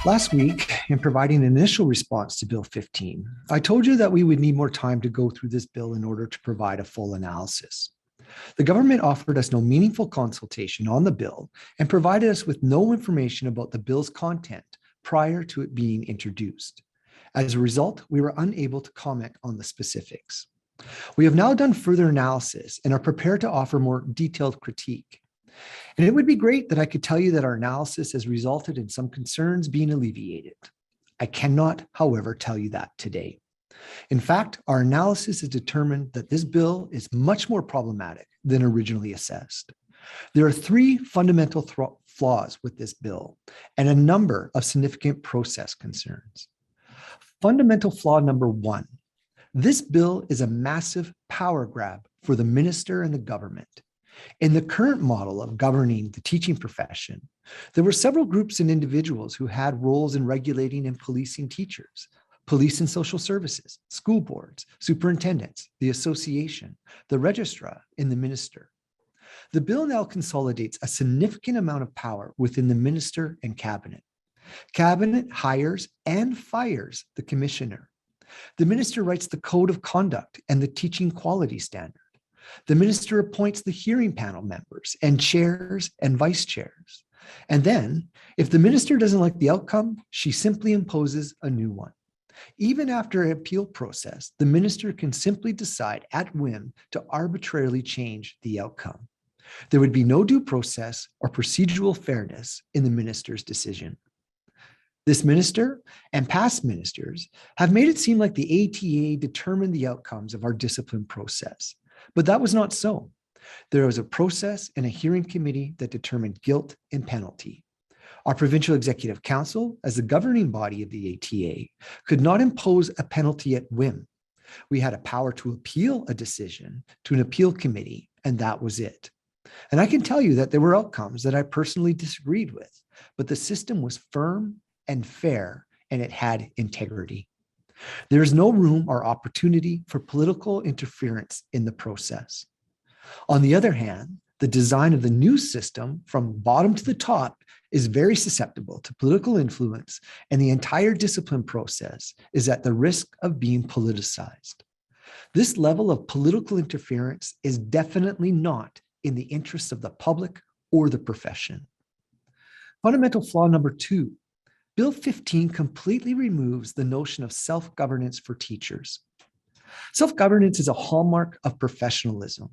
Last week, in providing an initial response to Bill 15, I told you that we would need more time to go through this bill in order to provide a full analysis. The government offered us no meaningful consultation on the bill and provided us with no information about the bill's content prior to it being introduced. As a result, we were unable to comment on the specifics. We have now done further analysis and are prepared to offer more detailed critique. And it would be great that I could tell you that our analysis has resulted in some concerns being alleviated. I cannot, however, tell you that today. In fact, our analysis has determined that this bill is much more problematic than originally assessed. There are three fundamental flaws with this bill and a number of significant process concerns. Fundamental flaw number one, this bill is a massive power grab for the minister and the government. In the current model of governing the teaching profession, there were several groups and individuals who had roles in regulating and policing teachers, police and social services, school boards, superintendents, the association, the registrar, and the minister. The bill now consolidates a significant amount of power within the minister and cabinet. Cabinet hires and fires the commissioner. The minister writes the code of conduct and the teaching quality standard. The minister appoints the hearing panel members and chairs and vice chairs. And then, if the minister doesn't like the outcome, she simply imposes a new one. Even after an appeal process, the minister can simply decide at whim to arbitrarily change the outcome. There would be no due process or procedural fairness in the minister's decision. This minister and past ministers have made it seem like the ATA determined the outcomes of our discipline process. But that was not so. There was a process and a hearing committee that determined guilt and penalty. Our Provincial Executive Council, as the governing body of the ATA, could not impose a penalty at whim. We had a power to appeal a decision to an appeal committee, and that was it. And I can tell you that there were outcomes that I personally disagreed with, but the system was firm and fair, and it had integrity. There is no room or opportunity for political interference in the process. On the other hand, the design of the new system from bottom to the top is very susceptible to political influence, and the entire discipline process is at the risk of being politicized. This level of political interference is definitely not in the interests of the public or the profession. Fundamental flaw number two, Bill 15 completely removes the notion of self-governance for teachers. Self-governance is a hallmark of professionalism.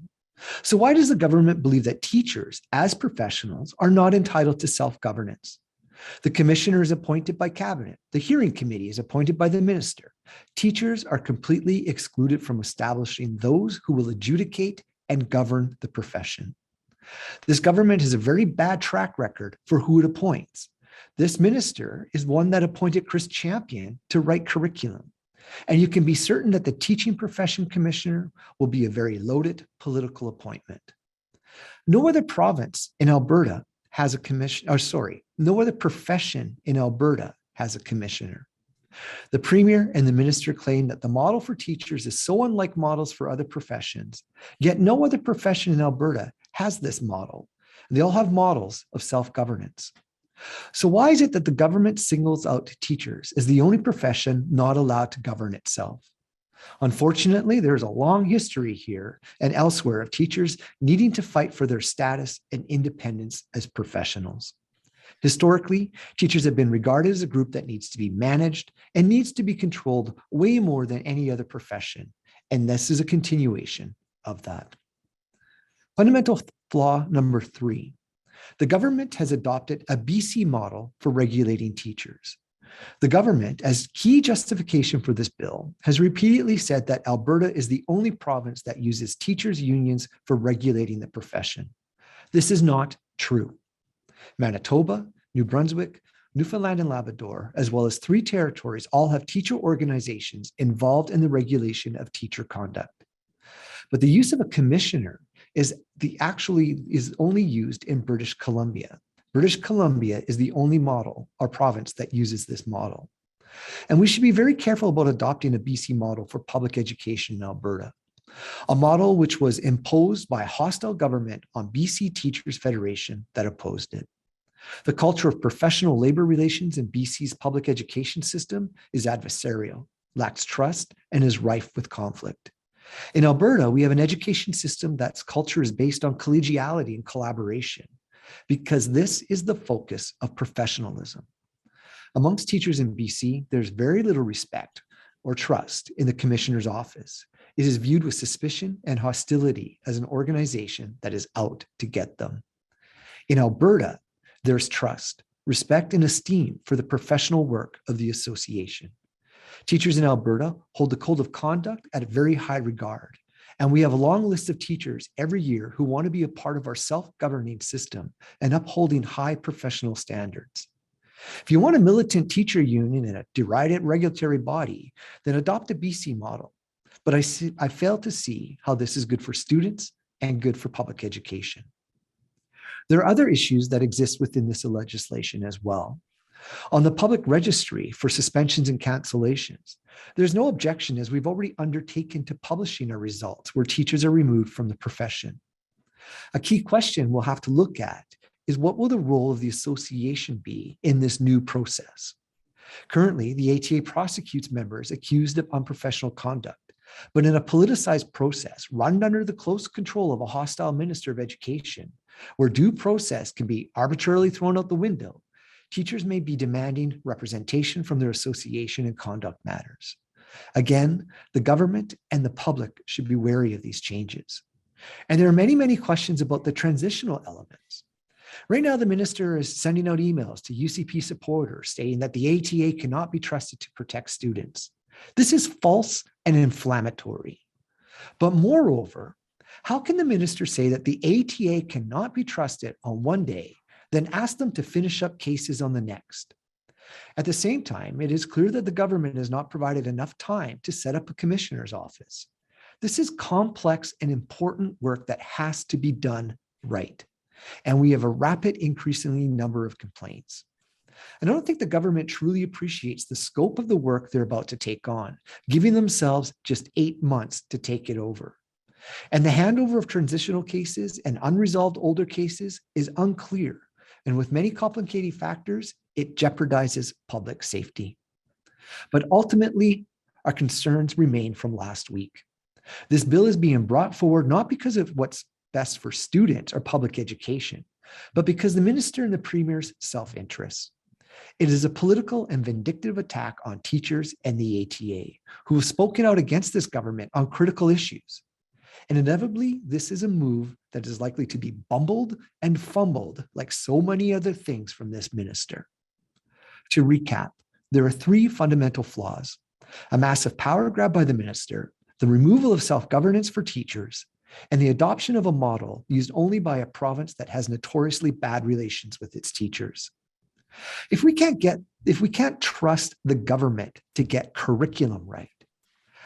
So why does the government believe that teachers, as professionals, are not entitled to self-governance? The commissioner is appointed by cabinet. The hearing committee is appointed by the minister. Teachers are completely excluded from establishing those who will adjudicate and govern the profession. This government has a very bad track record for who it appoints. This minister is one that appointed Chris Champion to write curriculum. And you can be certain that the teaching profession commissioner will be a very loaded political appointment. No other province in Alberta has a commissioner, no other profession in Alberta has a commissioner. The premier and the minister claim that the model for teachers is so unlike models for other professions, yet no other profession in Alberta has this model. They all have models of self-governance. So why is it that the government singles out teachers as the only profession not allowed to govern itself? Unfortunately, there's a long history here and elsewhere of teachers needing to fight for their status and independence as professionals. Historically, teachers have been regarded as a group that needs to be managed and needs to be controlled way more than any other profession. And this is a continuation of that. Fundamental flaw number three. The government has adopted a BC model for regulating teachers. The government, as key justification for this bill, has repeatedly said that Alberta is the only province that uses teachers' unions for regulating the profession. This is not true. Manitoba, New Brunswick, Newfoundland and Labrador, as well as 3 territories, all have teacher organizations involved in the regulation of teacher conduct. But the use of a commissioner is only used in British Columbia. British Columbia is the only model or province that uses this model. And we should be very careful about adopting a BC model for public education in Alberta, a model which was imposed by a hostile government on BC Teachers Federation that opposed it. The culture of professional labor relations in BC's public education system is adversarial, lacks trust, and is rife with conflict. In Alberta, we have an education system that's culture is based on collegiality and collaboration, because this is the focus of professionalism. Amongst teachers in BC, there's very little respect or trust in the commissioner's office. It is viewed with suspicion and hostility as an organization that is out to get them. In Alberta, there's trust, respect, and esteem for the professional work of the association. Teachers in Alberta hold the code of conduct at a very high regard, and we have a long list of teachers every year who want to be a part of our self-governing system and upholding high professional standards. If you want a militant teacher union and a derided regulatory body, then adopt a BC model. But I fail to see how this is good for students and good for public education. There are other issues that exist within this legislation as well. On the public registry for suspensions and cancellations, there's no objection as we've already undertaken to publishing our results where teachers are removed from the profession. A key question we'll have to look at is what will the role of the association be in this new process? Currently, the ATA prosecutes members accused of unprofessional conduct, but in a politicized process run under the close control of a hostile minister of education, where due process can be arbitrarily thrown out the window, teachers may be demanding representation from their association in conduct matters. Again, the government and the public should be wary of these changes. And there are many, many questions about the transitional elements. Right now, the minister is sending out emails to UCP supporters stating that the ATA cannot be trusted to protect students. This is false and inflammatory. But moreover, how can the minister say that the ATA cannot be trusted on one day, then ask them to finish up cases on the next? At the same time, it is clear that the government has not provided enough time to set up a commissioner's office. This is complex and important work that has to be done right. And we have a rapid increasingly number of complaints. I don't think the government truly appreciates the scope of the work they're about to take on, giving themselves just 8 months to take it over. And the handover of transitional cases and unresolved older cases is unclear. And with many complicating factors, it jeopardizes public safety. But ultimately, our concerns remain from last week. This bill is being brought forward not because of what's best for students or public education, but because the minister and the premier's self-interest. It is a political and vindictive attack on teachers and the ATA, who have spoken out against this government on critical issues. And inevitably, this is a move that is likely to be bumbled and fumbled like so many other things from this minister. To recap, there are 3 fundamental flaws: a massive power grab by the minister, the removal of self-governance for teachers, and the adoption of a model used only by a province that has notoriously bad relations with its teachers. If we can't trust the government to get curriculum right,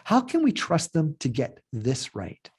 how can we trust them to get this right?